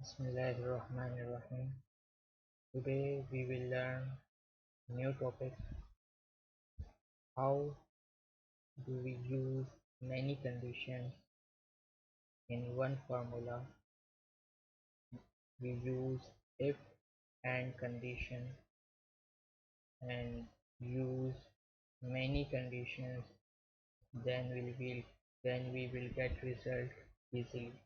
Bismillahirrahmanirrahim. Today we will learn new topic. How do we use many conditions in one formula? We use if and condition and use many conditions. Then we will get result easily.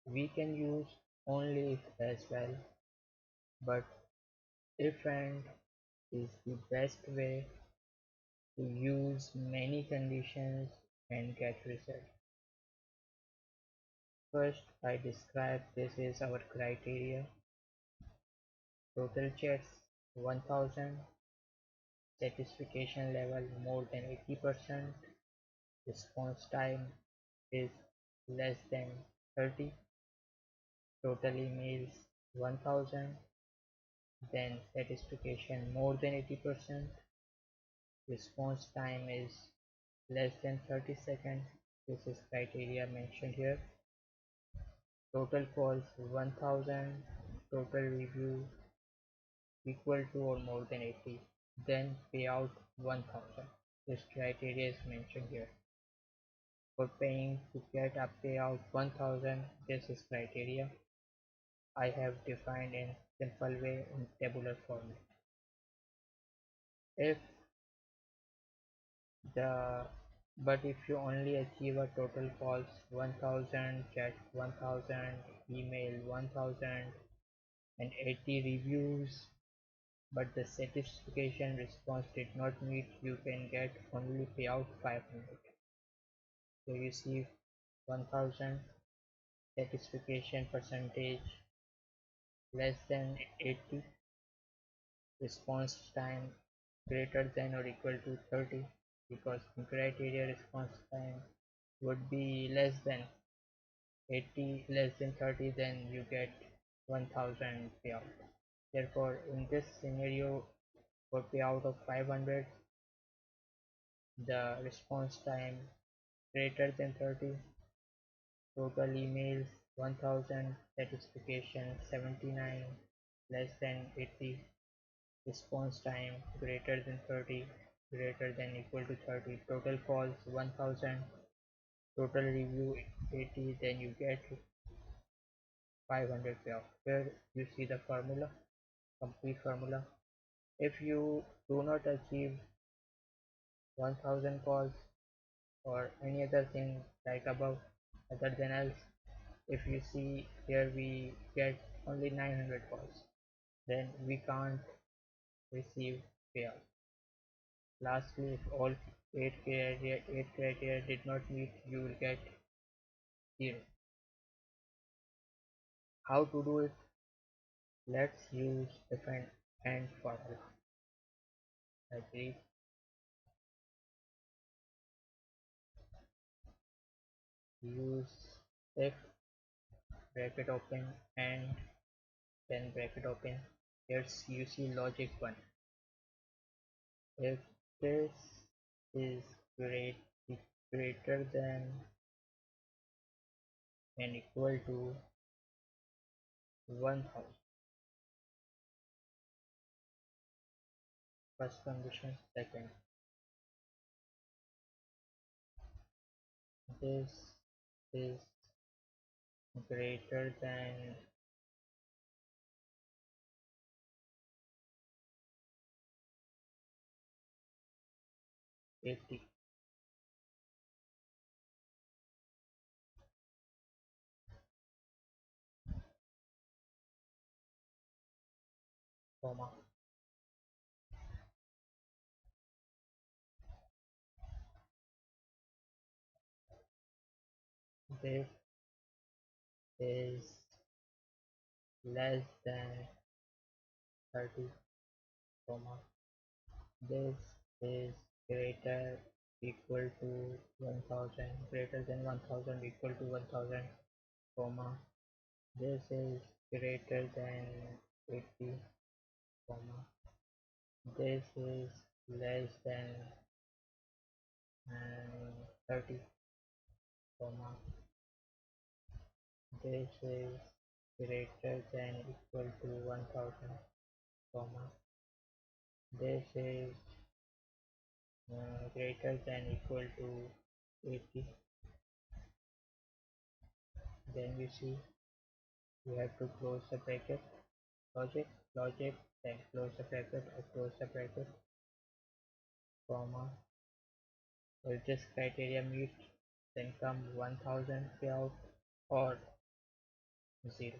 We can use only if as well, but if and is the best way to use many conditions and get result. First, I describe this is our criteria. Total checks 1000, satisfaction level more than 80%, response time is less than 30, total emails 1000, then satisfaction more than 80%, response time is less than 30 seconds. This is criteria mentioned here. Total calls 1000, total review equal to or more than 80, then payout 1000. This criteria is mentioned here. For paying to get a payout 1000, this is criteria I have defined in simple way in tabular format. If the but if you only achieve a total calls 1000, chat 1000, email 1000 and 80 reviews, but the satisfaction response did not meet, you can get only payout 500. So you see 1000, satisfaction percentage less than 80, response time greater than or equal to 30, because in criteria response time would be less than 80, less than 30, then you get 1000 payout. Therefore in this scenario, for payout of 500, the response time greater than 30, total emails 1000, satisfaction 79, less than 80, response time greater than 30, greater than equal to 30, total calls 1000, total review 80, then you get 500 payoff. Here you see the formula, complete formula. If you do not achieve 1000 calls or any other thing like above, other than else, if you see here we get only 900 calls, then we can't receive payout. Lastly, if all eight criteria did not meet, you will get 0. How to do it? Let's use different and formula. Agree. Use if bracket open and then bracket open. Here's you see logic 1. If this is greater than and equal to 1000, first condition. Second, this is greater than 80, comma, this is less than 30, comma, this is greater equal to 1000, greater than 1000 equal to 1000, comma, this is greater than 80, comma, this is less than 30, comma, This is greater than equal to 1000, comma. This is greater than equal to 80. Then you see you have to close the bracket, logic, logic, then close the bracket or close the bracket, comma. If this criteria meet, then come 1000 payout or 0.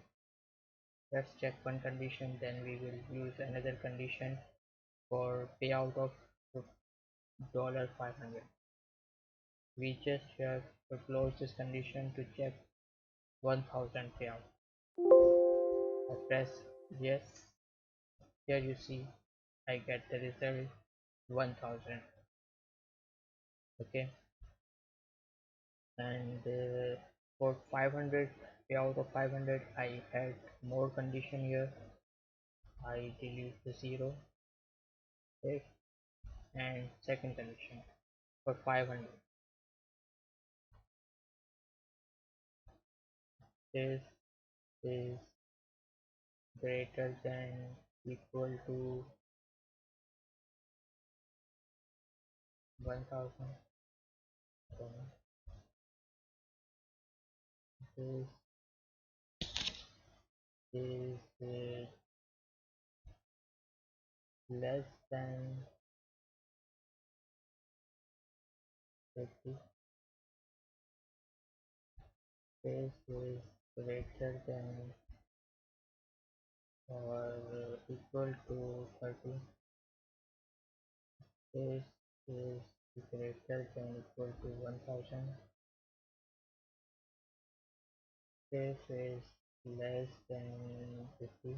Let's check one condition, then we will use another condition for payout of $500. We just have to close this condition to check 1000 payout. I press yes. Here you see I get the result 1000. Okay, and for 500 payout of 500 I had more condition here. I delete the 0. Okay, and second condition for 500, this is greater than equal to 1000, this is less than 50, this is greater than or equal to 30, this is greater than equal to 1000, this is less than 50,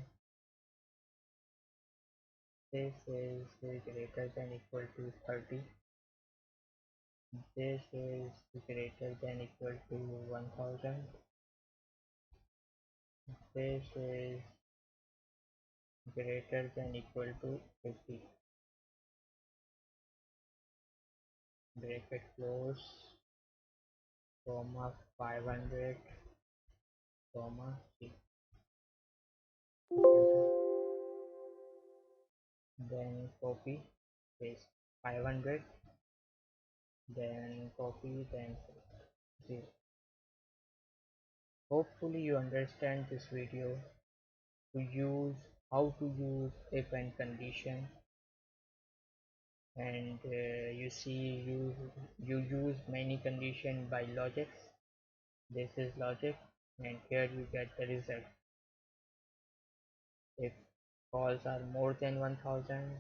this is greater than equal to 30, this is greater than equal to 1000, this is greater than equal to 50. Bracket close, comma 500, comma 3. Then copy, paste 500, then copy, then 0. Hopefully you understand this video to use how to use if and condition, and you see you use many condition by logics. This is logic, and here you get the result. If calls are more than 1000,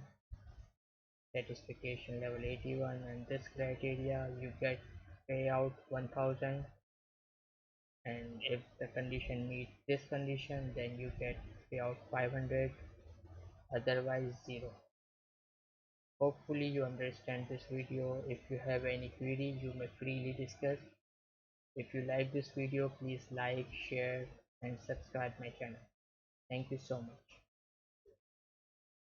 satisfaction level 81, and this criteria you get payout 1000, and if the condition meets this condition then you get payout 500, otherwise 0. Hopefully you understand this video. If you have any query you may freely discuss. If you like this video, please like, share and subscribe my channel. Thank you so much.